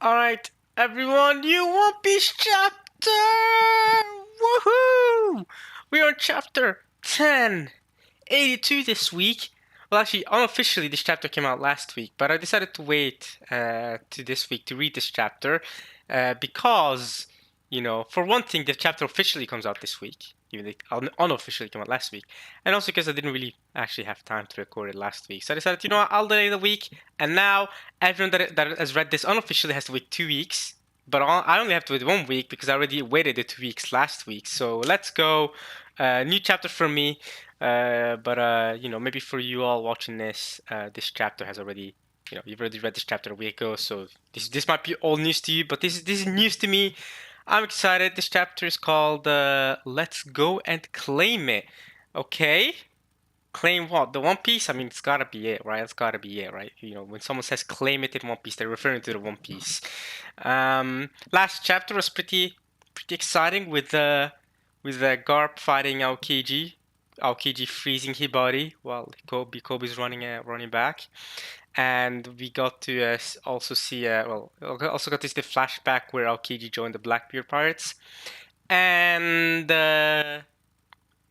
Alright, everyone, new One Piece chapter! Woohoo! We're on chapter 1082 this week. Well, actually, unofficially, this chapter came out last week, but I decided to wait to this week to read this chapter because, for one thing, the chapter officially comes out this week, even though it unofficially came out last week, and also because I didn't really actually have time to record it last week. So I decided, what, I'll delay the week, and now everyone that has read this unofficially has to wait 2 weeks. But I only have to wait 1 week because I already waited the 2 weeks last week. So let's go. New chapter for me. But maybe for you all watching this, this chapter has already, you've already read this chapter a week ago. So this might be all news to you, but this is news to me. I'm excited. This chapter is called "Let's Go and Claim It." Okay. Claim what? The One Piece? I mean, it's gotta be it, right? It's gotta be it, right? When someone says claim it in One Piece, they're referring to the One Piece. Last chapter was pretty exciting with Garp fighting Aokiji. Aokiji freezing Hibari while Kobe's running back. And we got to also see, also got to see the flashback where Aokiji joined the Blackbeard Pirates. And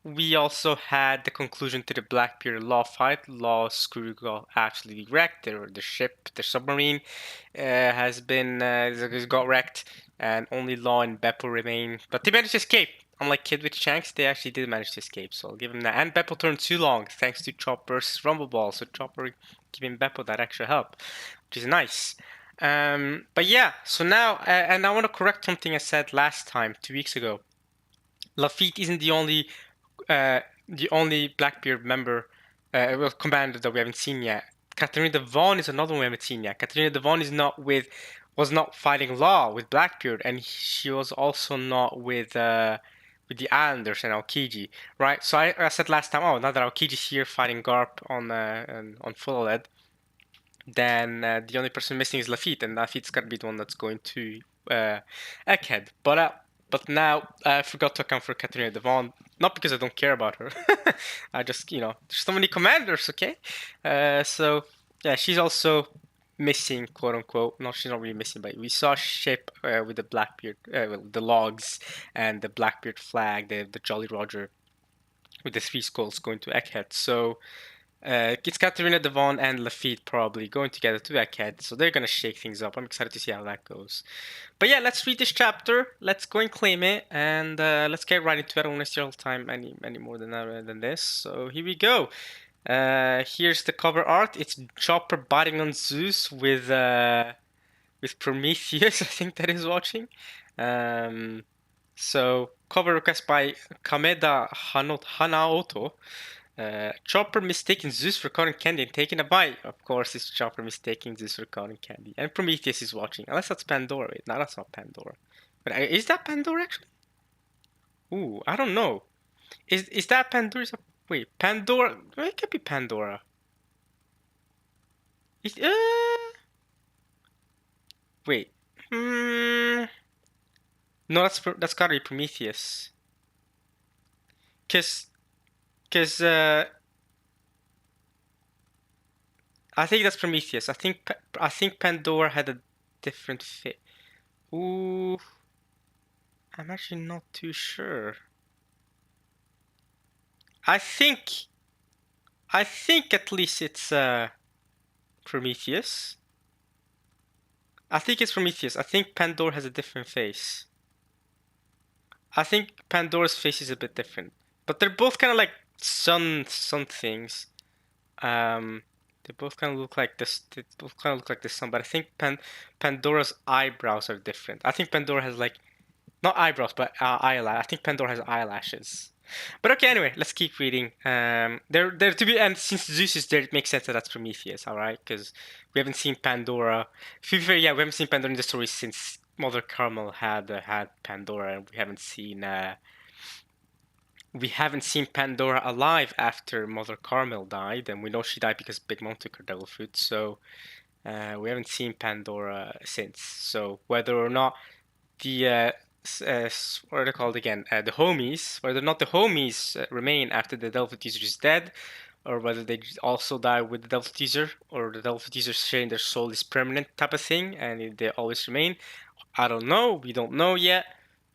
we also had the conclusion to the Blackbeard Law fight. Law's crew got absolutely wrecked. The ship, the submarine, has got wrecked, and only Law and Beppo remain. But they managed to escape. Unlike Kid with Shanks, they actually did manage to escape, so I'll give him that. And Beppo turned too long thanks to Chopper's Rumble Ball, so Chopper giving Beppo that extra help, which is nice. But yeah, so now, and I want to correct something I said last time, 2 weeks ago. Lafitte isn't the only Blackbeard member, commander that we haven't seen yet. Katarina Devon is another one we haven't seen yet. Katarina Devon was not fighting Law with Blackbeard, and she was also not with the Islanders and Aokiji, right? So I said last time, oh, now that Aokiji's here fighting Garp on Full Lead, then the only person missing is Lafitte, and Lafitte's got to be the one that's going to Egghead. But now I forgot to account for Katarina Devon, not because I don't care about her. I just, there's so many commanders, okay? So, yeah, she's also missing, quote unquote. No, she's not really missing, but we saw a ship with the Blackbeard, the logs and the Blackbeard flag, the Jolly Roger with the 3 skulls going to Egghead. So, it's Katarina Devon and Lafitte probably going together to Egghead, so they're gonna shake things up. I'm excited to see how that goes. But yeah, let's read this chapter. Let's go and claim it, and let's get right into it. I don't want to steal all time any more than this. So here we go. Here's the cover art. It's Chopper biting on Zeus with Prometheus. I think that is watching. So cover request by Kameda Hanaoto. Chopper mistaking Zeus for cotton candy and taking a bite. Of course, it's Chopper mistaking Zeus for cotton candy. And Prometheus is watching. Unless that's Pandora. Wait, no, that's not Pandora. But is that Pandora actually? Ooh, I don't know. Is that Pandora? Wait, Pandora? Well, it could be Pandora. Is, wait. No, that's gotta be Prometheus. Cause I think that's Prometheus. I think Pandora had a different fit. Ooh, I'm actually not too sure. I think at least it's Prometheus. I think it's Prometheus. I think Pandora has a different face. I think Pandora's face is a bit different, but they're both kind of like sun things. They both kind of look like this. They both kind of look like the sun, but I think Pandora's eyebrows are different. I think Pandora has like not eyebrows, but eyelash. I think Pandora has eyelashes. But okay, anyway, let's keep reading. There to be, and since Zeus is there, it makes sense that that's Prometheus, all right? Because we haven't seen Pandora. To be fair, yeah, we haven't seen Pandora in the story since Mother Carmel had Pandora, and we haven't seen Pandora alive after Mother Carmel died, and we know she died because Big Mom took her devil fruit. So we haven't seen Pandora since. So whether or not the what are they called again? The homies, whether or not the homies remain after the Delphic user is dead, or whether they also die with the Devil Teaser, or the Devil Teaser sharing their soul is permanent type of thing, and they always remain. I don't know. We don't know yet.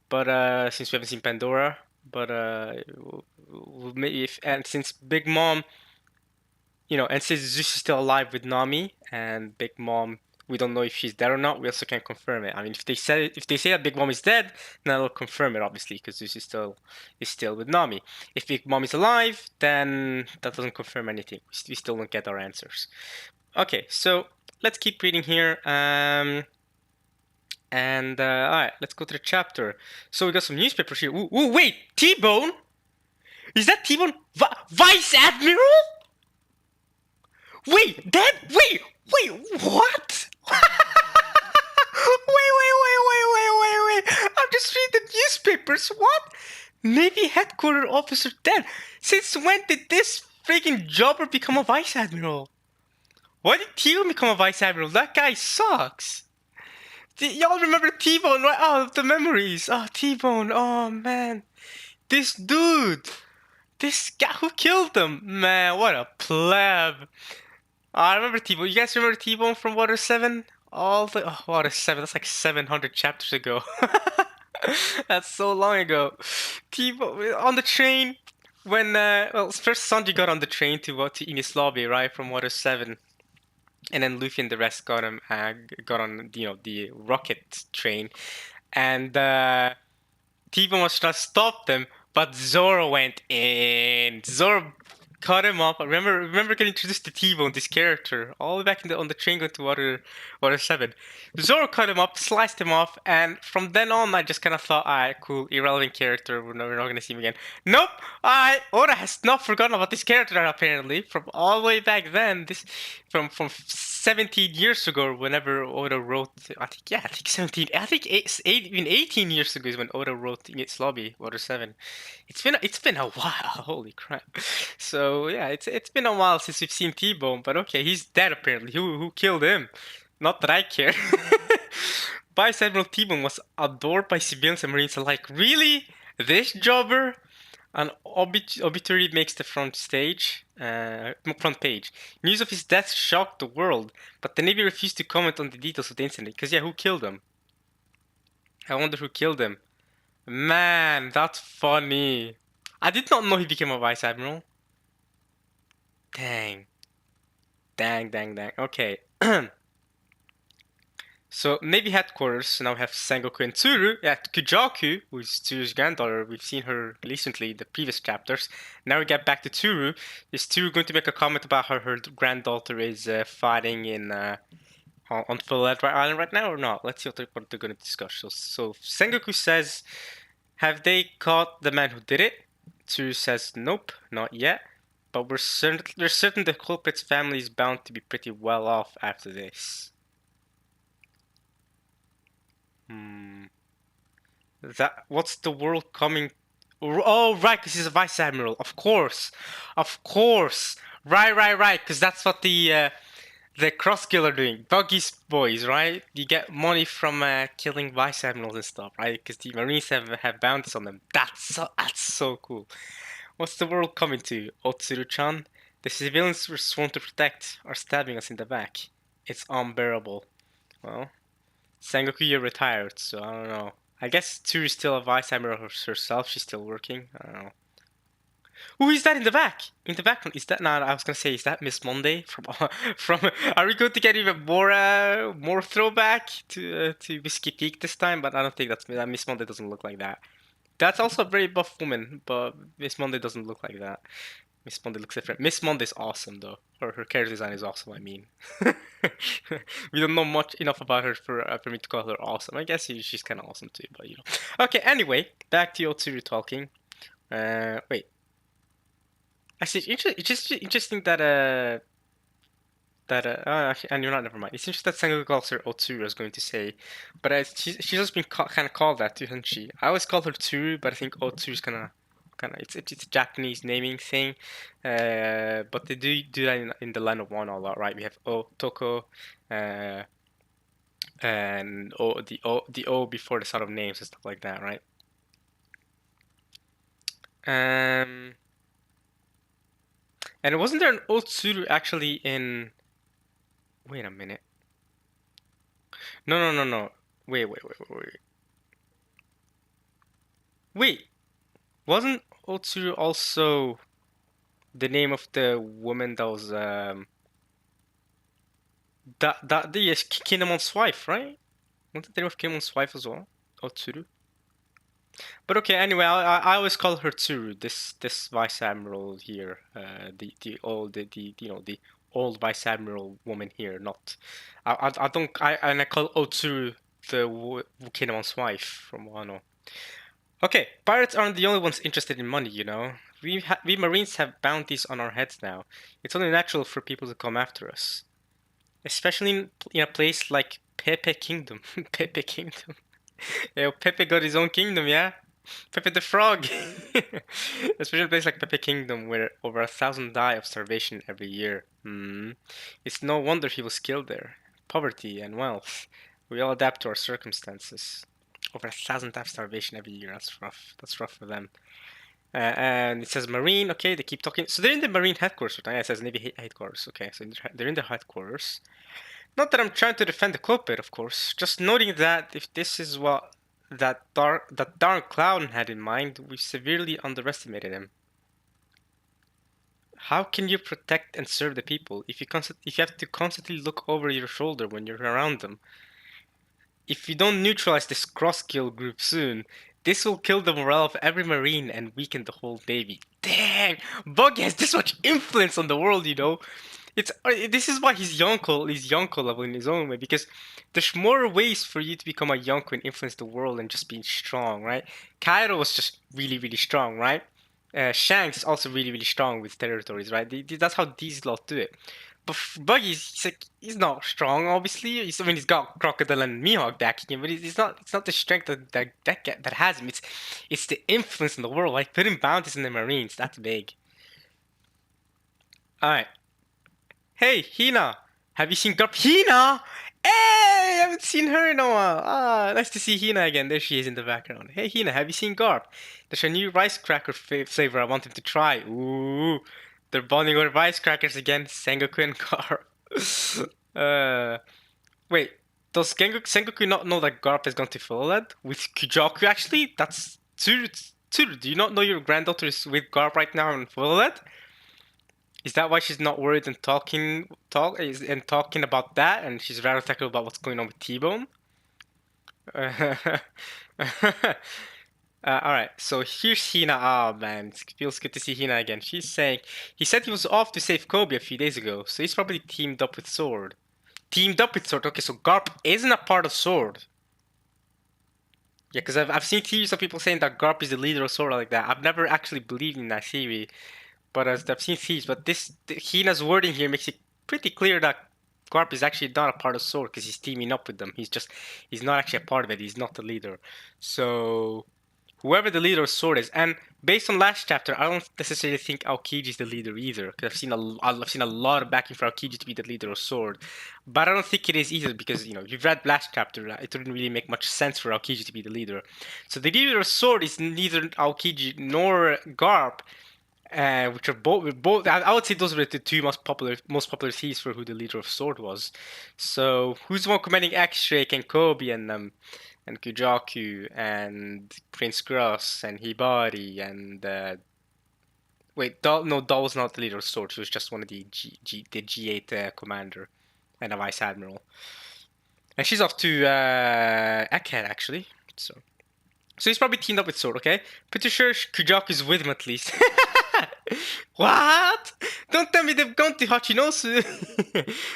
But since we haven't seen Pandora, but maybe if and since Big Mom, and since Zeus is still alive with Nami and Big Mom, we don't know if she's dead or not. We also can't confirm it. I mean, if they say that Big Mom is dead, then they'll confirm it obviously because Zeus is still with Nami. If Big Mom is alive, then that doesn't confirm anything. We still don't get our answers. Okay, so let's keep reading here. And all right, let's go to the chapter. So we got some newspapers here. Ooh, wait, T-Bone? Is that T-Bone Vice Admiral? Wait, that wait, what? wait. I'm just reading the newspapers. What? Navy headquarters officer dead. Since when did this freaking jobber become a vice admiral? Why did T-Bone become a vice admiral? That guy sucks. Y'all remember T-Bone, right? Oh, the memories. Oh, T-Bone. Oh, man. This dude. This guy who killed him. Man, what a pleb. I remember T-Bone. You guys remember T-Bone from Water 7? Water 7. That's like 700 chapters ago. That's so long ago. T-Bone on the train when first Sanji got on the train to Ines Lobby, right, from Water 7. And then Luffy and the rest got on the rocket train, and T-Bone was trying to stop them, but Zoro went in. Zoro cut him off. I remember getting introduced to T-Bone, this character, all the way back on the train going to Water 7. Zoro cut him up, sliced him off, and from then on, I just kind of thought, alright, cool, irrelevant character. We're not going to see him again. Nope. Alright, Oda has not forgotten about this character apparently from all the way back then. This from 17 years ago, whenever Oda wrote, I think 17. I think even 18 years ago is when Oda wrote in its lobby, Water 7. It's been a while. Holy crap! So yeah, it's been a while since we've seen T-Bone, but okay, he's dead apparently. Who killed him? Not that I care. Vice Admiral T-Bone was adored by civilians and Marines alike. Really? This jobber? An obituary makes the front page. News of his death shocked the world, but the Navy refused to comment on the details of the incident. Because, yeah, who killed him? I wonder who killed him. Man, that's funny. I did not know he became a Vice Admiral. Dang. Okay. So, Navy headquarters, now we have Sengoku and Tsuru. Yeah, Kujaku, who's Tsuru's granddaughter. We've seen her recently in the previous chapters. Now we get back to Tsuru. Is Tsuru going to make a comment about how her granddaughter is fighting on Philadelphia Island right now or not? Let's see what they're going to discuss. So Sengoku says, have they caught the man who did it? Tsuru says, nope, not yet. But we're certain the culprit's family is bound to be pretty well off after this. What's the world coming? Oh, right, because he's a vice admiral. Of course. Right. Because that's what the Cross Guild are doing. Buggy's boys, right? You get money from killing vice admirals and stuff, right? Because the Marines have bounties on them. That's so cool. What's the world coming to, Otsuru-chan? The civilians we're sworn to protect are stabbing us in the back. It's unbearable. Well, Sengoku, you're retired, so I don't know. I guess Tsuru's still a vice admiral herself. She's still working. I don't know. Who is that in the back? In the background, is that? No, I was gonna say, is that Miss Monday from? Are we going to get even more throwback to Whiskey Peak this time? But I don't think that Miss Monday doesn't look like that. That's also a very buff woman, but Miss Monday doesn't look like that. Miss Monday looks different. Miss Monday's awesome though. Her character design is awesome. I mean, we don't know enough about her for me to call her awesome. I guess she's kind of awesome too, but you know. Okay. Anyway, back to Otsuru talking. Wait. Actually, it's just interesting that actually, and you're not. Never mind. It's interesting that Sengoku calls her Otsuru. I was going to say, but she's just been kind of called that too, hasn't she? I always called her Tsuru, but I think Otsuru's kind of it's a Japanese naming thing. But they do that in the line of one a lot, right? We have Otoko, and the O before the start of names and stuff like that, right? And wasn't there an Otsuru actually in... Wait a minute. No. Wait. Wait, wasn't Otsuru also the name of the woman that was that the Kinemon's wife, right? Wasn't the name of Kinemon's wife as well? Otsuru. But okay, anyway, I always call her Tsuru. This vice admiral here, the old the you know the old vice admiral woman here. Not, I don't I call Otsuru the Kinemon's wife from Wano. Okay, pirates aren't the only ones interested in money, you know. We Marines have bounties on our heads now. It's only natural for people to come after us, especially in a place like Pepe Kingdom. Pepe Kingdom. Yeah, Pepe got his own kingdom, yeah. Pepe the Frog. Especially in a place like Pepe Kingdom, where over 1,000 die of starvation every year. It's no wonder he was killed there. Poverty and wealth. We all adapt to our circumstances. Over 1,000 die of starvation every year. That's rough. That's rough for them. And it says Marine. Okay, they keep talking. So they're in the Marine headquarters. Right? Yeah, it says Navy headquarters. Okay, so they're in the headquarters. Not that I'm trying to defend the culprit, of course. Just noting that if this is what that darn clown had in mind, we severely underestimated him. How can you protect and serve the people if you have to constantly look over your shoulder when you're around them? If you don't neutralize this cross-kill group soon, this will kill the morale of every Marine and weaken the whole Navy. Dang! Buggy has this much influence on the world, you know? This is why he's Yonko level in his own way, because there's more ways for you to become a Yonko and influence the world than just being strong, right? Kairo was just really, really strong, right? Shanks also really, really strong with territories, right? That's how these lot do it. But Buggy, he's not strong, obviously. He's got Crocodile and Mihawk backing him, but it's not the strength that has him. It's the influence in the world, like putting bounties in the Marines. That's big. All right. Hey, Hina! Have you seen Garp? Hina! Hey! I haven't seen her in a while. Ah, nice to see Hina again. There she is in the background. Hey, Hina, have you seen Garp? There's a new rice cracker flavor I want him to try. Ooh, they're bonding over rice crackers again. Sengoku and Garp. Wait. Does Sengoku not know that Garp has gone to Philoled? With Kujaku, actually? That's... Tsuru, do you not know your granddaughter is with Garp right now in Philoled? Is that why she's not worried and talking about that, and she's rather tactful about what's going on with T-Bone? Alright, so here's Hina. Ah, man, it feels good to see Hina again. She's saying, he said he was off to save Kobe a few days ago, so he's probably teamed up with Sword. Teamed up with Sword? Okay, so Garp isn't a part of Sword. Yeah, because I've seen theories of people saying that Garp is the leader of Sword like that. I've never actually believed in that theory. But as I've seen thieves, but Hina's wording here makes it pretty clear that Garp is actually not a part of Sword because he's teaming up with them. He's not actually a part of it. He's not the leader. So whoever the leader of Sword is, and based on last chapter, I don't necessarily think Aokiji is the leader either because I've seen a lot of backing for Aokiji to be the leader of Sword, but I don't think it is either because if you've read last chapter, it didn't really make much sense for Aokiji to be the leader. So the leader of Sword is neither Aokiji nor Garp. Which are both. I would say those were the two most popular thieves for who the leader of Sword was. So who's the one commanding X-Drake and Kobe and Kujaku and Prince Gross and Hibari and wait, no, Doll was not the leader of Sword. She was just one of the G8 commander and a vice admiral. And she's off to Egghead actually. So he's probably teamed up with Sword. Okay, pretty sure Kujaku's with him at least. What? Don't tell me they've gone to Hachinosu.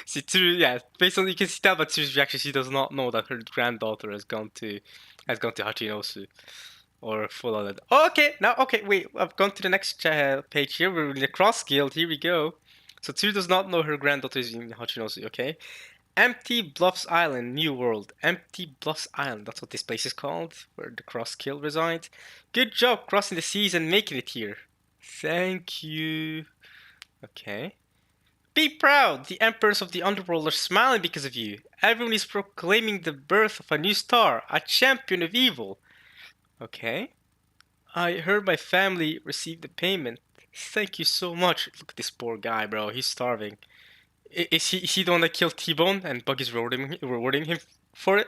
See, Tsuru, yeah, based on you can tell by Tsuru's reaction, she does not know that her granddaughter has gone to Hachinosu or full on it. Oh, okay, wait, I've gone to the next page here. We're in the Cross Guild. Here we go. So Tsuru does not know her granddaughter is in Hachinosu. Okay. Empty Bluffs Island, New World. Empty Bluffs Island, that's what this place is called, where the Cross Guild resides. Good job crossing the seas and making it here. Thank you. Okay. Be proud! The emperors of the underworld are smiling because of you. Everyone is proclaiming the birth of a new star, a champion of evil. Okay. I heard my family received the payment. Thank you so much. Look at this poor guy, bro. He's starving. Is he the one that killed T-Bone and Buggy's rewarding him for it?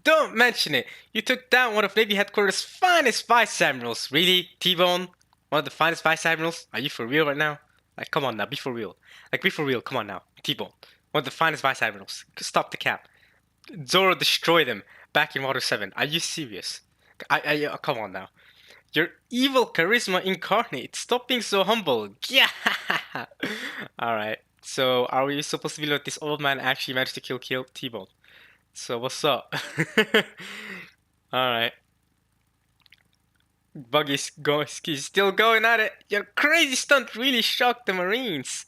Don't mention it. You took down one of Navy headquarters' finest vice admirals. Really, T-Bone? One of the finest vice admirals? Are you for real right now? Like, come on now, be for real. Like, be for real. Come on now, T-Bone. One of the finest vice admirals. Stop the cap. Zoro destroyed them back in Water 7. Are you serious? Come on now. You're evil charisma incarnate. Stop being so humble. Yeah. All right. So, are we supposed to believe that this old man actually managed to kill T-Bone? So, what's up? All right. He's still going at it. Your crazy stunt really shocked the Marines.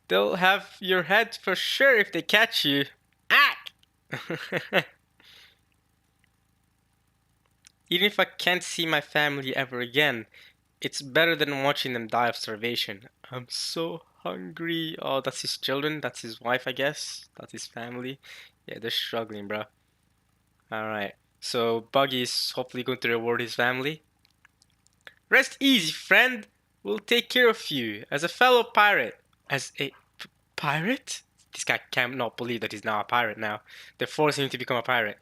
They'll have your head for sure if they catch you. Ack! Even if I can't see my family ever again, it's better than watching them die of starvation. I'm so hungry. Oh, that's his children. That's his wife, I guess. That's his family. Yeah, they're struggling, bro. Alright. So, Buggy is hopefully going to reward his family. Rest easy, friend. We'll take care of you. As a fellow pirate. As a pirate? This guy cannot believe that he's now a pirate now. They're forcing him to become a pirate.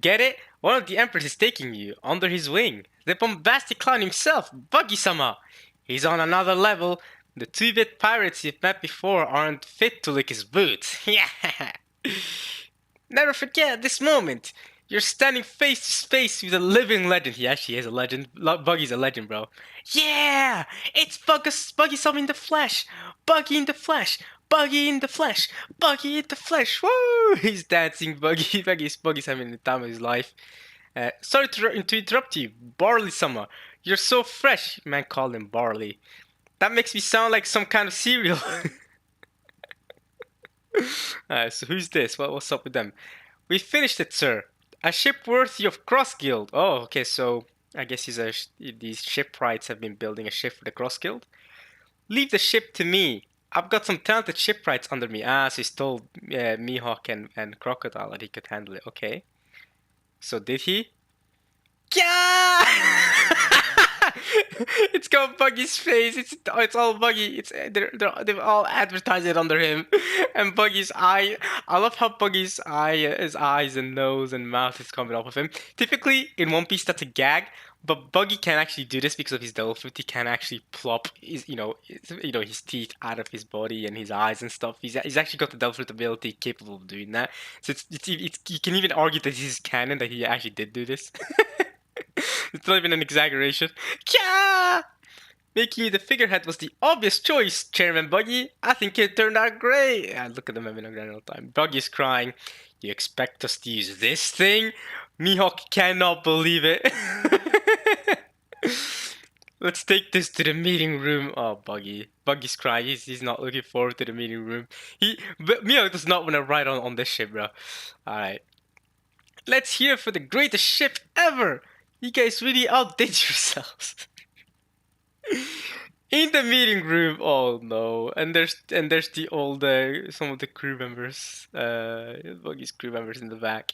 Get it? One of the emperors is taking you under his wing. The bombastic clown himself, Buggy-sama. He's on another level. The 2-bit pirates you've met before aren't fit to lick his boots. Yeah. Never forget this moment. You're standing face to face with a living legend. He actually is a legend. Buggy's a legend, bro. Yeah! It's Buggy-sama in the flesh. Buggy in the flesh. Buggy in the flesh. Buggy in the flesh. Woo! He's dancing. Buggy's having the time of his life. Sorry to interrupt you, Barley-sama. You're so fresh. Man called him Barley. That makes me sound like some kind of cereal. So who's this? What's up with them? We finished it, sir. A ship worthy of Cross Guild. Oh, okay, so I guess these shipwrights have been building a ship for the Cross Guild. Leave the ship to me. I've got some talented shipwrights under me. So he's told Mihawk and Crocodile that he could handle it. Okay. So did he? Yeah! It's got Buggy's face. It's all Buggy. They've all advertised it under him, and Buggy's eye. I love how Buggy's his eyes and nose and mouth is coming off of him. Typically in One Piece that's a gag, but Buggy can actually do this because of his devil fruit. He can actually plop his teeth out of his body and his eyes and stuff. He's actually got the devil fruit ability capable of doing that. So you can even argue that this is canon that he actually did do this. It's not even an exaggeration. Yeah! Making you the figurehead was the obvious choice, Chairman Buggy. I think it turned out great. Look at them having a grand old time. Buggy's crying. You expect us to use this thing? Mihawk cannot believe it. Let's take this to the meeting room. Oh, Buggy. Buggy's crying. He's not looking forward to the meeting room. Mihawk does not want to ride on this ship, bro. Alright. Let's hear for the greatest ship ever. You guys really outdid yourselves. In the meeting room, oh no, and there's the old some of the crew members, Buggy's crew members in the back.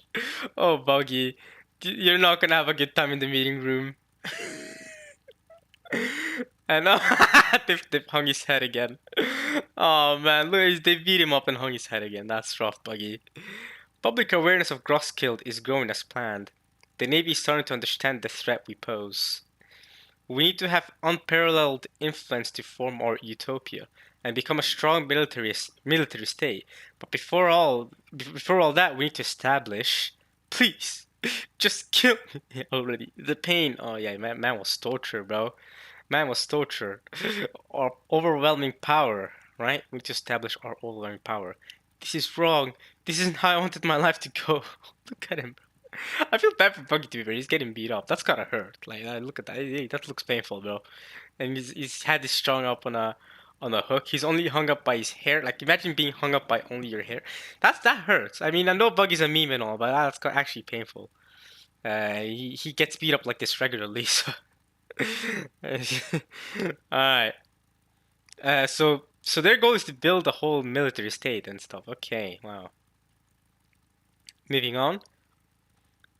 Oh Buggy, you're not gonna have a good time in the meeting room. And they've hung his head again. Oh man, look, they beat him up and hung his head again. That's rough, Buggy. Public awareness of Grosskild is growing as planned. The Navy is starting to understand the threat we pose. We need to have unparalleled influence to form our utopia and become a strong military state. But before all that, we need to establish. Please, just kill me already. The pain. Oh yeah, man was tortured, bro. Man was tortured. Our overwhelming power, right? We need to establish our overwhelming power. This is wrong. This isn't how I wanted my life to go. Look at him, bro. I feel bad for Buggy to be fair. He's getting beat up. That's gotta hurt. Like, look at that. Hey, that looks painful, bro. And he's had this strung up on a hook. He's only hung up by his hair. Like, imagine being hung up by only your hair. That hurts. I mean, I know Buggy's a meme and all, but that's actually painful. He gets beat up like this regularly. So, all right. So their goal is to build a whole military state and stuff. Okay, wow. Moving on.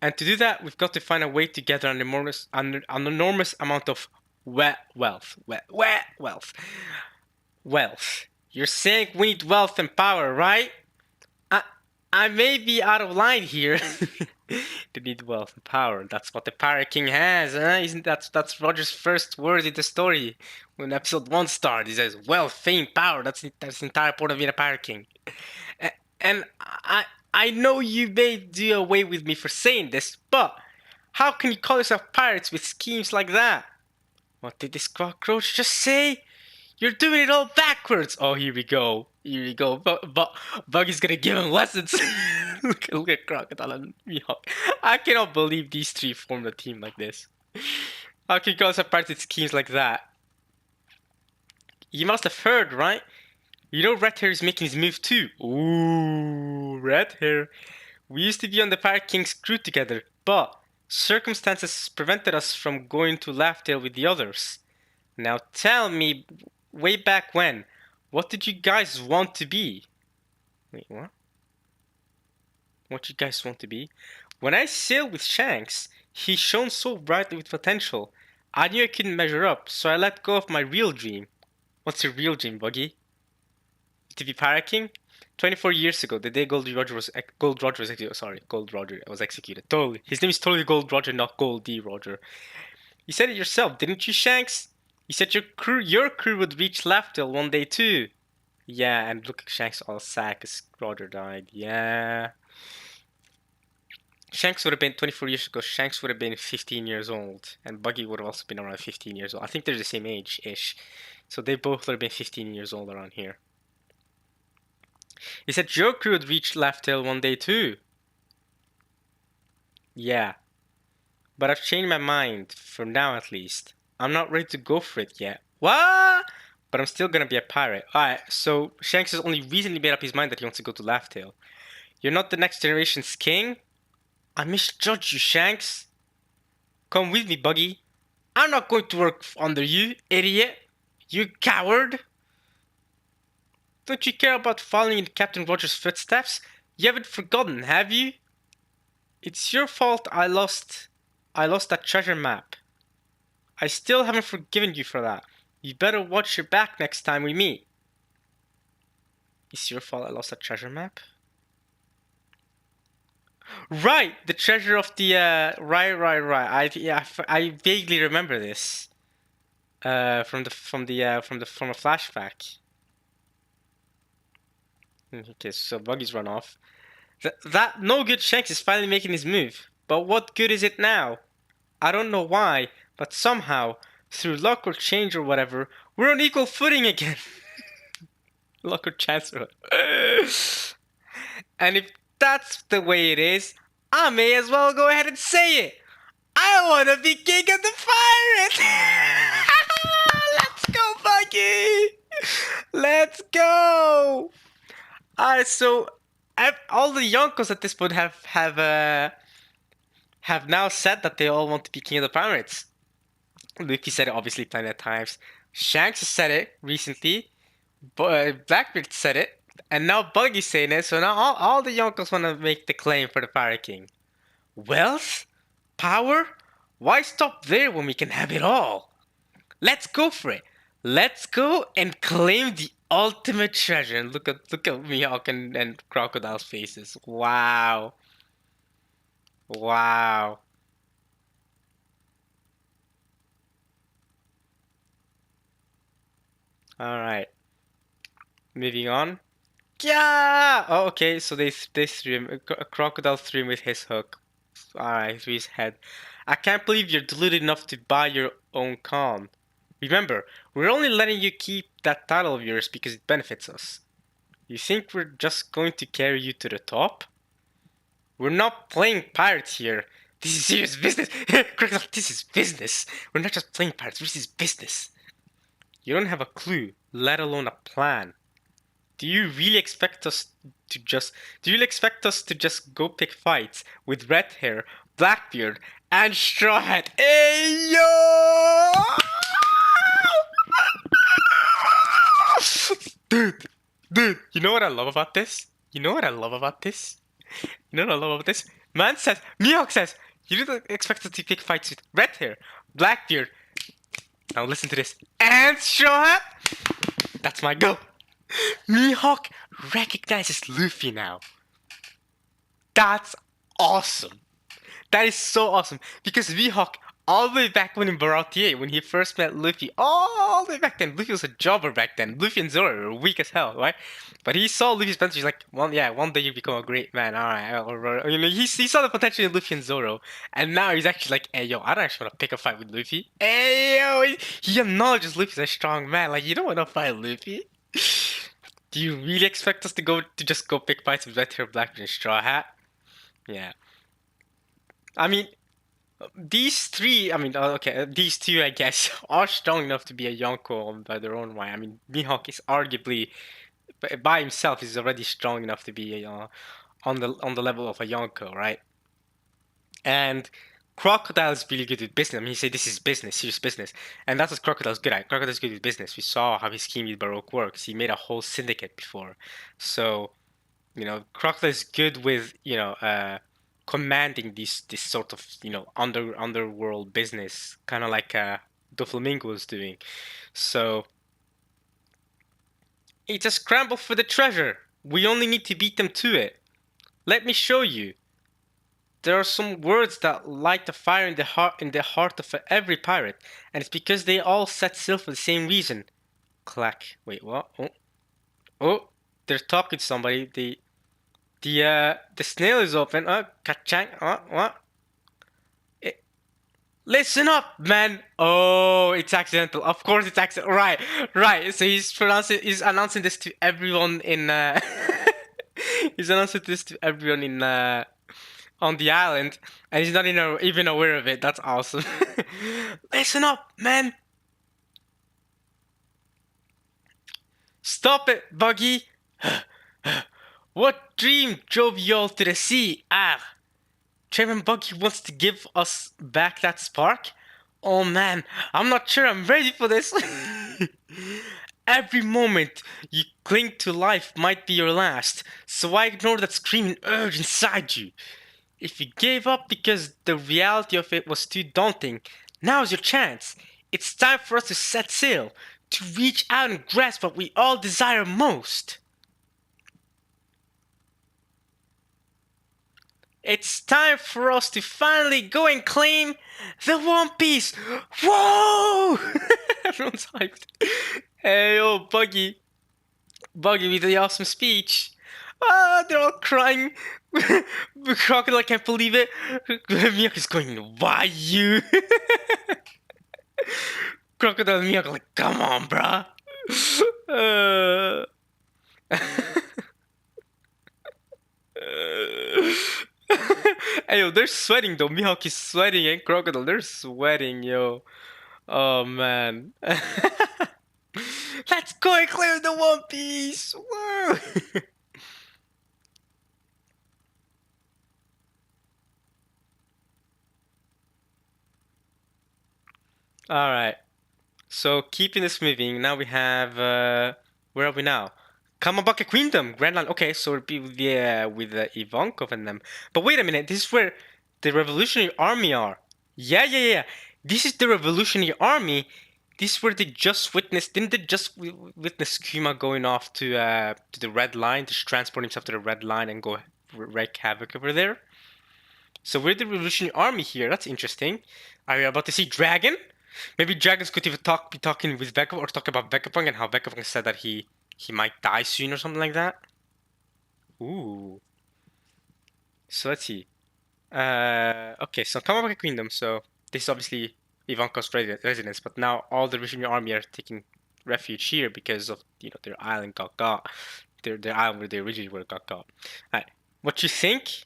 And to do that, we've got to find a way to gather an enormous amount of Wealth. Wealth. Wealth. You're saying we need wealth and power, right? I I may be out of line here. They need wealth and power. That's what the Pirate King has, huh? Isn't that's Roger's first word in the story when episode 1 started. He says, "Wealth, fame, power. That's the entire point of being a Pirate King." And I know you may do away with me for saying this, but how can you call yourself pirates with schemes like that? What did this cockroach just say? You're doing it all backwards. Oh, here we go. Here we go. But Buggy's gonna give him lessons. look at Crocodile and Mihawk. I cannot believe these three formed a team like this. How can you call yourself pirates with schemes like that? You must have heard, right? You know Red Hair is making his move too. Ooh, Red Hair. We used to be on the Pirate King's crew together, but circumstances prevented us from going to Laughdale with the others. Now tell me, way back when, what did you guys want to be? Wait, what? What you guys want to be? When I sailed with Shanks, he shone so brightly with potential. I knew I couldn't measure up, so I let go of my real dream. What's your real dream, Buggy? To be Pirate King? 24 years ago, the day Gold Roger was executed. Totally. His name is totally Gold Roger, not Gold D. Roger. You said it yourself, didn't you, Shanks? You said your crew would reach Laughdale one day too. Yeah, and look, Shanks all sad because Roger died. Yeah. Shanks would have been 24 years ago. Shanks would have been 15 years old, and Buggy would have also been around 15 years old. I think they're the same age-ish, so they both would have been 15 years old around here. He said your crew would reach Laughdale one day too. Yeah, but I've changed my mind, for now at least. I'm not ready to go for it yet. What? But I'm still gonna be a pirate. Alright, so Shanks has only recently made up his mind that he wants to go to Laughdale. You're not the next generation's king? I misjudged you, Shanks. Come with me, Buggy. I'm not going to work under you, idiot. You coward. Don't you care about following in Captain Roger's footsteps? You haven't forgotten, have you? It's your fault I lost that treasure map. I still haven't forgiven you for that. You better watch your back next time we meet. It's your fault I lost that treasure map? Right, the treasure of the right. I vaguely remember this. From a flashback. Okay, so Buggy's run off. That no good Shanks is finally making his move. But what good is it now? I don't know why, but somehow, through luck or change or whatever, we're on equal footing again. Luck or chance or And if that's the way it is, I may as well go ahead and say it. I want to be king of the pirates! Let's go, Buggy! Let's go! Alright, so all the Yonkos at this point have now said that they all want to be king of the pirates. Luffy said it obviously plenty of times. Shanks has said it recently. Blackbeard said it. And now Buggy's saying it. So now all the Yonkos want to make the claim for the Pirate King. Wealth? Power? Why stop there when we can have it all? Let's go for it. Let's go and claim the ultimate treasure. And look at Mihawk and Crocodile's faces. Wow. Wow. Alright. Moving on. Yeah! Oh, okay, so they threw him. A crocodile threw him with his hook. Alright, through his head. I can't believe you're deluded enough to buy your own con. Remember, we're only letting you keep that title of yours because it benefits us. You think we're just going to carry you to the top? We're not playing pirates here. This is serious business. Crocodile, this is business. We're not just playing pirates, this is business. You don't have a clue, let alone a plan. Do you really expect us to just go pick fights with Red Hair, Blackbeard, and Straw Hat? Hey yo! Dude, you know what I love about this? Man says, Mihawk says, you didn't expect us to pick fights with Red Hair, Blackbeard, Now listen to this. And Straw Hat! That's my go. Mihawk recognizes Luffy now. That's awesome. That is so awesome. Because Mihawk, all the way back when in Baratier, when he first met Luffy, all the way back then, Luffy was a jobber back then. Luffy and Zoro were weak as hell, right? But he saw Luffy's potential. He's like, well, yeah, one day you become a great man. All right. You know, he saw the potential in Luffy and Zoro. And now he's actually like, hey, yo, I don't actually want to pick a fight with Luffy. Hey, yo, he acknowledges Luffy's a strong man. Like, you don't want to fight Luffy. Do you really expect us to just go pick fights with Red Hair, Blackbeard, and Straw Hat? Yeah. I mean, these three, I mean, okay, these two, I guess, are strong enough to be a Yonko by their own way. I mean, Mihawk is arguably, by himself, is already strong enough to be on the level of a Yonko, right? And Crocodile's really good with business. I mean, he said this is business, serious business. And that's what Crocodile's good at. Crocodile's good with business. We saw how his scheme with Baroque works. He made a whole syndicate before. So, you know, Crocodile's good with, commanding this sort of, underworld business, kind of like Doflamingo was doing. So, it's a scramble for the treasure. We only need to beat them to it. Let me show you. There are some words that light the fire in the heart of every pirate, and it's because they all set sail for the same reason. Clack. Wait, what? Oh, they're talking to somebody. The snail is open. Kachang. What? Listen up, man. Oh, it's accidental. Of course, it's accidental. Right. So he's announcing this to everyone in. He's announcing this to everyone in. On the island, and he's not even aware of it. That's awesome. Listen up, man. Stop it, Buggy. What dream drove you all to the sea? Chairman Buggy wants to give us back that spark? Oh man, I'm not sure I'm ready for this. Every moment you cling to life might be your last, so I ignore that screaming urge inside you. If you gave up because the reality of it was too daunting, now's your chance. It's time for us to set sail, to reach out and grasp what we all desire most. It's time for us to finally go and claim the One Piece. Whoa! Everyone's hyped. Hey, yo, Buggy with the awesome speech. They're all crying. Crocodile can't believe it. Miyako's going, why you? Crocodile and Miyako like, come on, bruh. Hey, yo, they're sweating though. Mihawk is sweating and Crocodile, they're sweating, yo. Oh, man. Let's go and clear the One Piece. Woo! Alright. So, keeping this moving, now we have, where are we now? Kamabaka Queendom, Grand Line. Okay, so it'll be with Ivankov and them. But wait a minute, this is where the Revolutionary Army are. Yeah. This is the Revolutionary Army. This is where they just witnessed. Didn't they just witness Kuma going off to the Red Line, to transport himself to the Red Line and go wreak havoc over there? So we're the Revolutionary Army here. That's interesting. Are we about to see Dragon? Maybe Dragons could even be talking with Vegapunk, or talk about Vegapunk and how Vegapunk said that he might die soon or something like that. Ooh. So let's see. Okay, so Kamabaka Kingdom. So this is obviously Ivankov's residence, but now all the Revolutionary Army are taking refuge here because of their island got got. Their island where they originally were got got. Alright, what you think?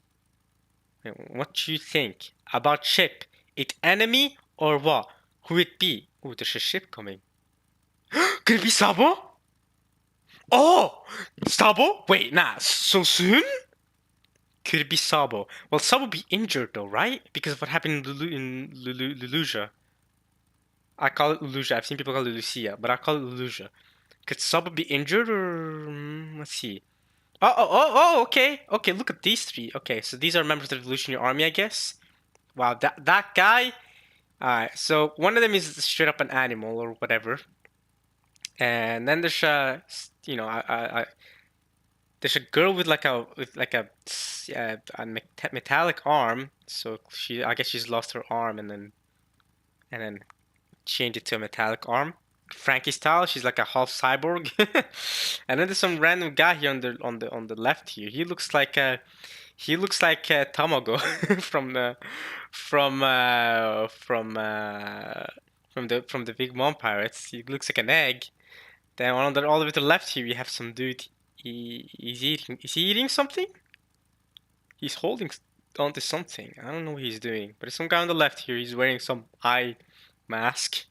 What you think about ship? It enemy or what? Who it be? Ooh, there's a ship coming. Could it be Sabo? Oh! Sabo? Wait, nah, so soon? Could it be Sabo? Well, Sabo be injured though, right? Because of what happened in Lulusia. I call it Lulusia. I've seen people call it Lucia, but I call it Lulusia. Could Sabo be injured or... let's see. Oh, okay. Okay, look at these three. Okay, so these are members of the Revolutionary Army, I guess. Wow, that guy Alright, so one of them is straight up an animal or whatever, and then there's there's a girl with a metallic arm. So I guess she's lost her arm and then changed it to a metallic arm. Frankie style, she's like a half cyborg. And then there's some random guy here on the left here. He looks like Tamago from the from from the Big Mom Pirates. He looks like an egg. Then all the way to the left here, we have some dude. He's eating. Is he eating something? He's holding onto something. I don't know what he's doing. But there's some guy on the left here. He's wearing some eye mask.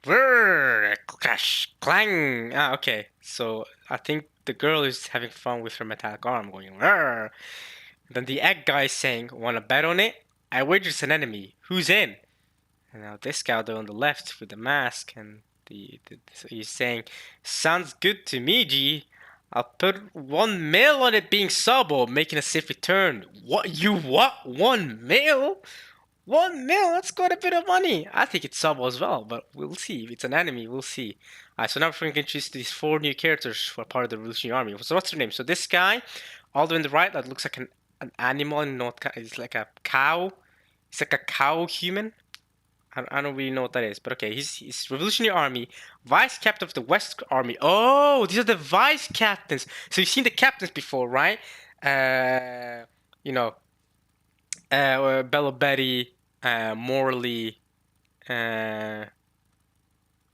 Whirr, crash, clang. Ah, okay. So I think the girl is having fun with her metallic arm, going whirr. Then the egg guy is saying, "Wanna bet on it? I wager it's an enemy. Who's in?" And now this guy there on the left with the mask and he's saying, "Sounds good to me, G. I'll put 1 mil on it being Sabo, making a safe return." What? You what? 1 mil? 1 mil? That's quite a bit of money. I think it's Sabo as well, but we'll see. If it's an enemy, we'll see. Alright, so now we're going to introduce these 4 new characters who are part of the Revolutionary Army. So what's their name? So this guy, all the way on the right, that looks like an animal, and not it's like a cow. It's like a cow human. I don't really know what that is, but okay, he's Revolutionary Army, Vice Captain of the West Army. Oh, these are the Vice Captains. So you've seen the captains before, right? Uh, you know, Bello Betty, Morley, uh,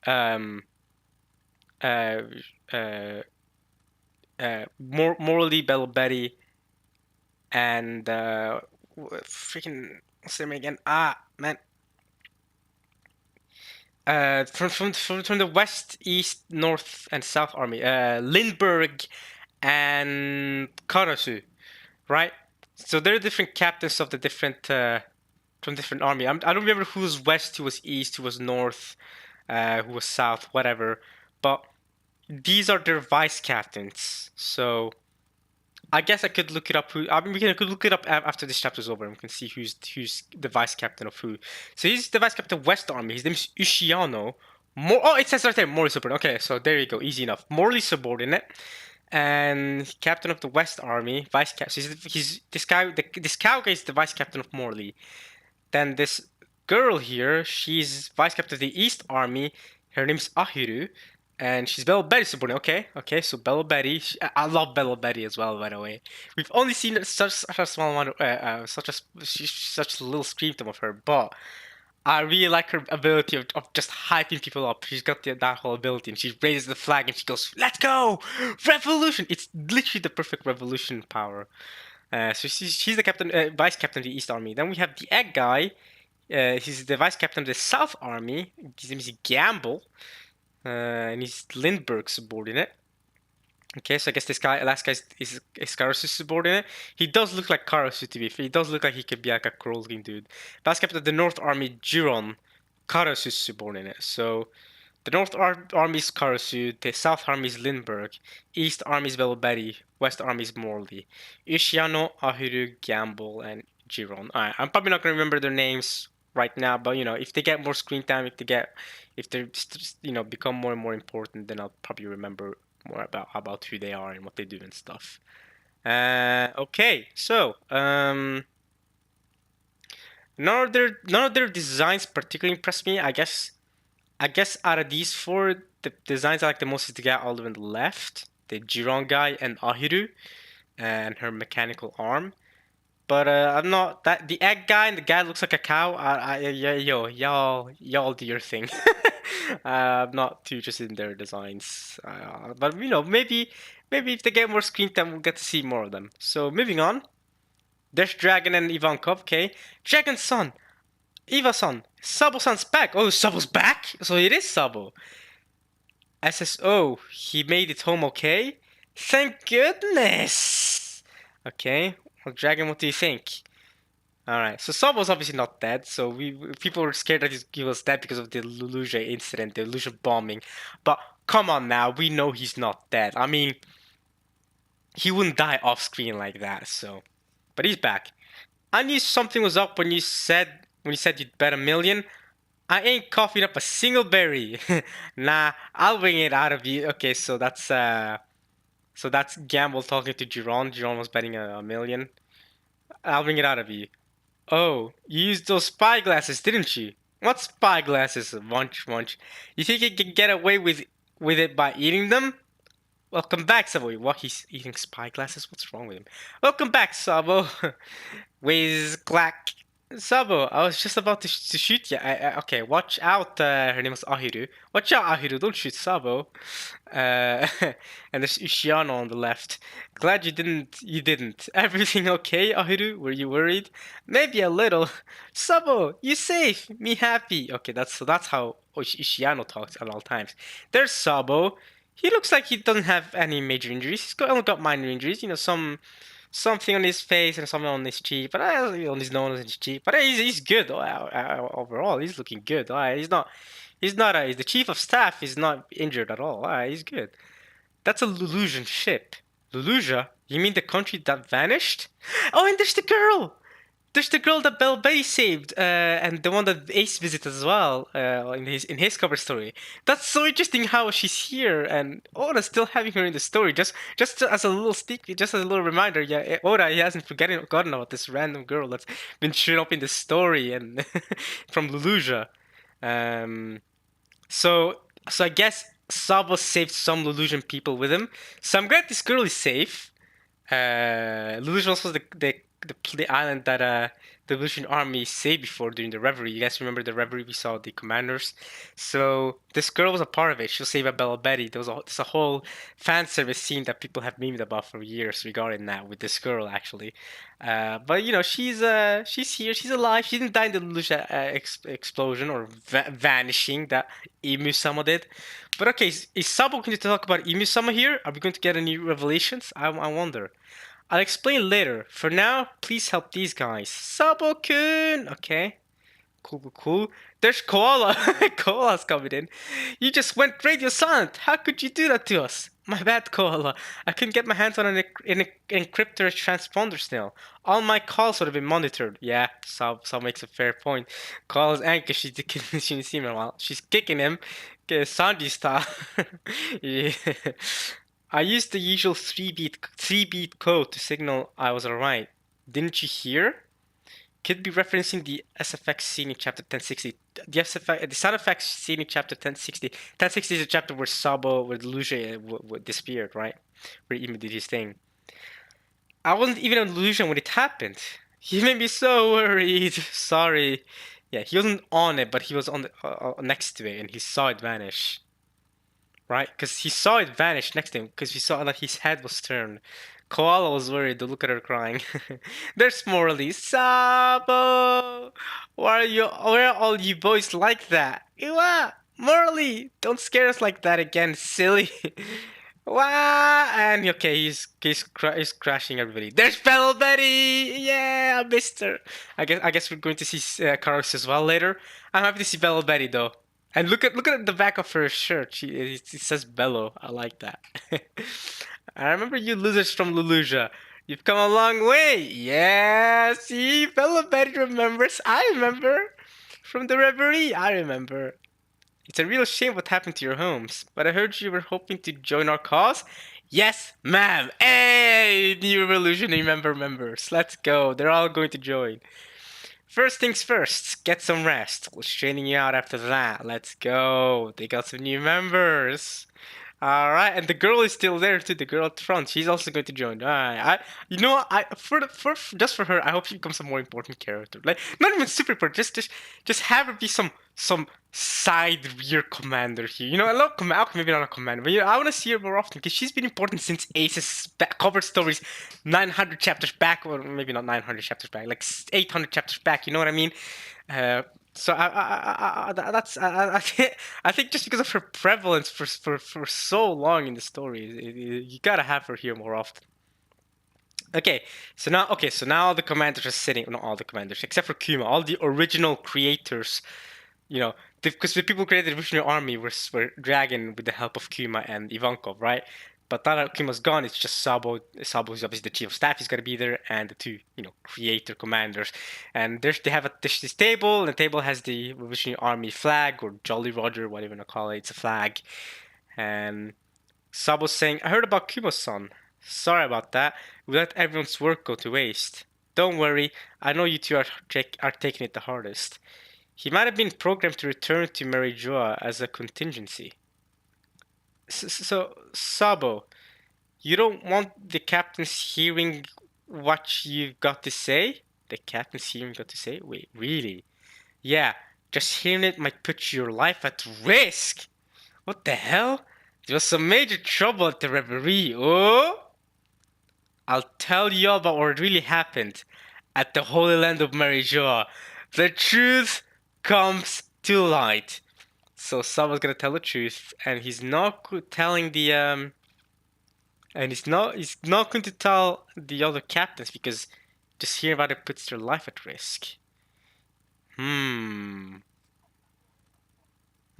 um, uh, uh, Morley, Bello Betty, and freaking what's their name again? Ah, man. From the west, east, north, and south army. Lindbergh and Karasu, right? So they're different captains of the different from different army. I don't remember who was west, who was east, who was north, who was south, whatever. But these are their vice captains. So I guess I could look it up. Could look it up after this chapter's over, and we can see who's the vice captain of who. So he's the vice captain of West Army. His name is Ushiano. Oh, it says right there, Morley subordinate. Okay, so there you go, easy enough. Morley subordinate, and captain of the West Army, vice captain. So he's this guy. This cow guy is the vice captain of Morley. Then this girl here, she's vice captain of the East Army. Her name's Ahiru. And she's Bello Betty subordinate. Okay, so Bello Betty. I love Bello Betty as well, by the way. We've only seen such a small amount, such a little screen time of her, but I really like her ability of just hyping people up. She's got that whole ability, and she raises the flag and she goes, "Let's go, revolution!" It's literally the perfect revolution power. So she's the captain, vice captain of the East Army. Then we have the egg guy. He's the vice captain of the South Army. His name is Gamble. And he's Lindbergh's subordinate. Okay, so I guess this last guy is Karasu's subordinate. He does look like Karasu, to be fair. He does look like he could be like a cool-looking dude. Vice Captain of the North Army, Jiron, Karasu's subordinate. So the North Army is Karasu, the South Army is Lindbergh, East Army is Belobeti, West Army is Morley. Ishiano, Ahiru, Gamble, and Jiron. Alright, I'm probably not going to remember their names right now, but if they get more screen time, if they become more and more important, then I'll probably remember more about who they are and what they do and stuff. Okay, so none of their designs particularly impressed me. I guess out of these 4, the designs I like the most is the guy all the way on the left, the Jiron guy, and Ahiru, and her mechanical arm. But I'm not that the egg guy and the guy looks like a cow. Y'all do your thing. I'm not too interested in their designs. But maybe if they get more screen time, we'll get to see more of them. So moving on, there's Dragon and Ivankov. Okay, Dragon's son, Eva's son, Sabo-san's back. Oh, Sabo's back. So it is Sabo. SSO, he made it home okay. Thank goodness. Okay. Well, Dragon, what do you think? Alright, so Sabo's obviously not dead, so people were scared that he was dead because of the Luluja incident, the Luluja bombing. But come on now, we know he's not dead. I mean, he wouldn't die off screen like that, so. But he's back. I knew something was up when you said when you said you'd bet 1 million. I ain't coughing up a single berry. Nah, I'll bring it out of you. Okay, so that's Gamble talking to Giron. Giron was betting 1 million. I'll bring it out of you. Oh, you used those spy glasses, didn't you? What spy glasses? Munch, munch. You think you can get away with it by eating them? Welcome back, Sabo. What, he's eating spy glasses? What's wrong with him? Welcome back, Sabo. Whiz, clack. Sabo, I was just about to shoot you. Okay, watch out. Her name was Ahiru. Watch out, Ahiru. Don't shoot Sabo. Uh, and there's Ushiano on the left. Glad you didn't. You didn't. Everything okay, Ahiru? Were you worried? Maybe a little. Sabo, you safe. Me happy. Okay, that's how Ushiano talks at all times. There's Sabo. He looks like he doesn't have any major injuries. Only got minor injuries. You know, something on his face and something on his cheek, but on his nose and his cheek. But he's good overall. He's looking good. He's not. The chief of staff is not injured at all. He's good. That's a Lulusian ship. Lulusia? You mean the country that vanished? Oh, and there's the girl. There's the girl that Bell Bay saved, and the one that Ace visited as well, in his cover story. That's so interesting how she's here, and Oda's still having her in the story. Just as a little just as a little reminder. Yeah, Oda, he hasn't forgotten about this random girl that's been shown up in the story and from Lulusia. Um, so I guess Sabo saved some Lulusian people with him. So I'm glad this girl is safe. Lulusia was the island that the Lucian army saved before during the reverie. You guys remember the reverie? We saw the commanders. So this girl was a part of it. She was saved by Bella Betty. There's a whole fan service scene that people have memed about for years regarding that with this girl actually. But you know she's here. She's alive. She didn't die in the Lucia explosion or vanishing that Emu Sama did. But okay, is Sabo going to talk about Emu Sama here? Are we going to get any revelations? I wonder. I'll explain later. For now, please help these guys. Sabo-kun! Okay. Cool. There's Koala. Koala's coming in. You just went radio silent. How could you do that to us? My bad, Koala. I couldn't get my hands on an encryptor transponder still. All my calls would have been monitored. Yeah, Sal makes a fair point. Koala's angry. She didn't see him in a while. She's kicking him. Sanji style. Yeah. I used the usual three-beat code to signal I was alright. Didn't you hear? Could be referencing the SFX scene in chapter 1060. The sound effects scene in chapter 1060. 1060 is a chapter where Lucia disappeared, right? Where Emu did his thing. I wasn't even on Lucia when it happened. He made me so worried. Sorry. Yeah, he wasn't on it, but he was on the next to it, and he saw it vanish. Right? Because he saw it vanish next to him, because he saw that his head was turned. Koala was worried to look at her crying. There's Morley. Sabo! Why are all you boys like that? Iwa! Morley! Don't scare us like that again, silly. Wah! And okay, he's crashing everybody. There's Bell Betty! Yeah, I missed her. I guess we're going to see Karos as well later. I'm happy to see Bell Betty though. And look at the back of her shirt. It says Bello. I like that. I remember you losers from Lulusia. You've come a long way. Yeah, see, Bella Betty remembers. I remember. From the reverie, I remember. It's a real shame what happened to your homes. But I heard you were hoping to join our cause. Yes, ma'am. Hey, new revolutionary members. Let's go. They're all going to join. First things first, get some rest. We'll straighten you out after that. Let's go. They got some new members. All right, and the girl is still there too. The girl at the front, she's also going to join. All right, you know what? Just for her, I hope she becomes a more important character. Like not even super important. Just have her be some side rear commander here. You know, I love commander. Maybe not a commander, but I want to see her more often because she's been important since Ace's cover stories, 900 chapters back, or maybe not 900 chapters back, like 800 chapters back. You know what I mean? So I think just because of her prevalence for so long in the story, you gotta have her here more often. Okay, so now all the commanders are sitting. Not all the commanders, except for Kuma. All the original creators, you know, because the people who created the revolutionary army were Dragon with the help of Kuma and Ivankov, right? But now that Kuma's gone, it's just Sabo. Sabo's obviously the chief of staff. He's got to be there, and the two, creator commanders. And they have this table, and the table has the Revolutionary Army flag, or Jolly Roger, whatever you want to call it. It's a flag. And Sabo's saying, I heard about Kumo-san. Sorry about that. We let everyone's work go to waste. Don't worry, I know you two are taking it the hardest. He might have been programmed to return to Marijoa as a contingency. So, Sabo, you don't want the captain's hearing what you've got to say? The captain's hearing got to say? Wait, really? Yeah, just hearing it might put your life at risk. What the hell? There was some major trouble at the reverie. Oh! I'll tell you all about what really happened at the Holy Land of Marijoa. The truth comes to light. So someone's gonna tell the truth, and he's not telling the and he's not going to tell the other captains because just hearing about it puts their life at risk. And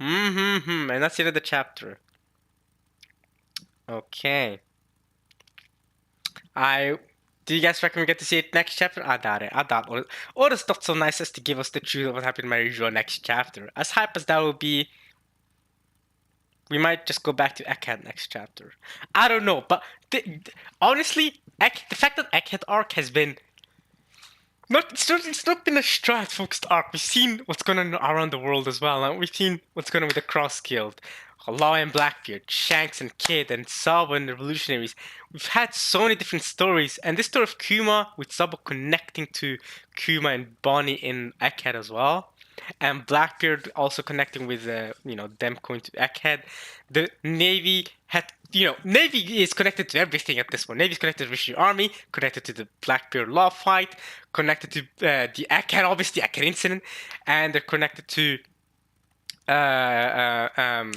that's the end of the chapter. Okay. Do you guys reckon we get to see it next chapter? I doubt it. I doubt Oda's not so nice as to give us the truth of what happened in Marijoa next chapter. As hype as that will be, we might just go back to Egghead next chapter. I don't know, but honestly, the fact that Egghead arc has been it's not been a strat focused arc. We've seen what's going on around the world as well. We've seen what's going on with the Cross Guild, Law and Blackbeard, Shanks and Kid, and Sabo and the Revolutionaries. We've had so many different stories, and this story of Kuma with Sabo connecting to Kuma and Bonnie in Egghead as well, and Blackbeard also connecting with them going to Egghead. The Navy had Navy is connected to everything at this point. Navy's connected to the Revolutionary Army, connected to the Blackbeard law fight, connected to the Egghead, obviously Egghead incident, and they're connected to I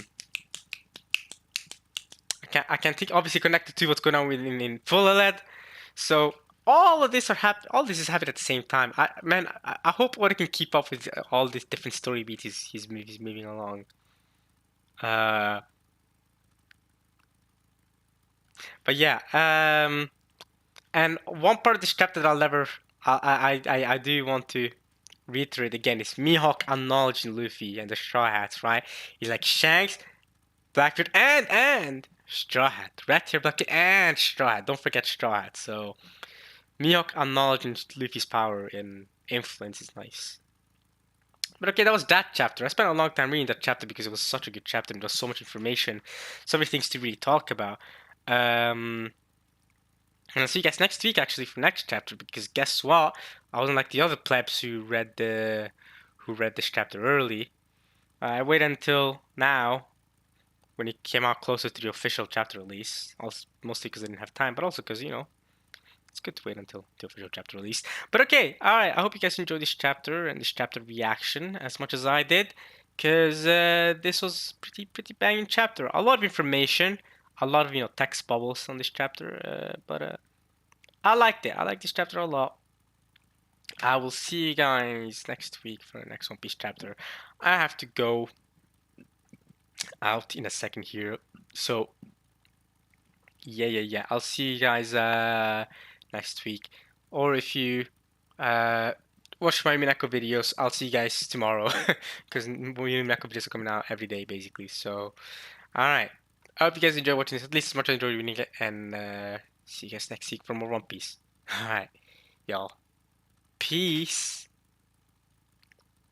can't think. Obviously connected to what's going on in Full LED. So all of this all this is happening at the same time. I hope Oda can keep up with all these different story beats he's moving along. But yeah, and one part of this chapter that I do want to reiterate again is Mihawk acknowledging Luffy and the Straw Hats, right? He's like Shanks, Blackbeard, and Straw Hat, Red Hair, Blackbeard, and Straw Hat. Don't forget Straw Hat. So Mihawk acknowledging Luffy's power and influence is nice. But okay, that was that chapter. I spent a long time reading that chapter because it was such a good chapter and there was so much information, so many things to really talk about. And I'll see you guys next week actually for next chapter because guess what? I wasn't like the other plebs who read this chapter early. I waited until now when it came out closer to the official chapter release. Also, mostly because I didn't have time, but also because it's good to wait until the official chapter release. But okay, alright, I hope you guys enjoyed this chapter and this chapter reaction as much as I did. Because this was pretty banging chapter. A lot of information, a lot of text bubbles on this chapter. But I liked it. I like this chapter a lot. I will see you guys next week for the next One Piece chapter. I have to go out in a second here. So yeah. I'll see you guys next week. Or if you watch my Minako videos, I'll see you guys tomorrow. Because Minako videos are coming out every day basically. So alright. I hope you guys enjoy watching this at least as much as I enjoyed reading it. And see you guys next week for more One Piece. Alright. Y'all. Peace.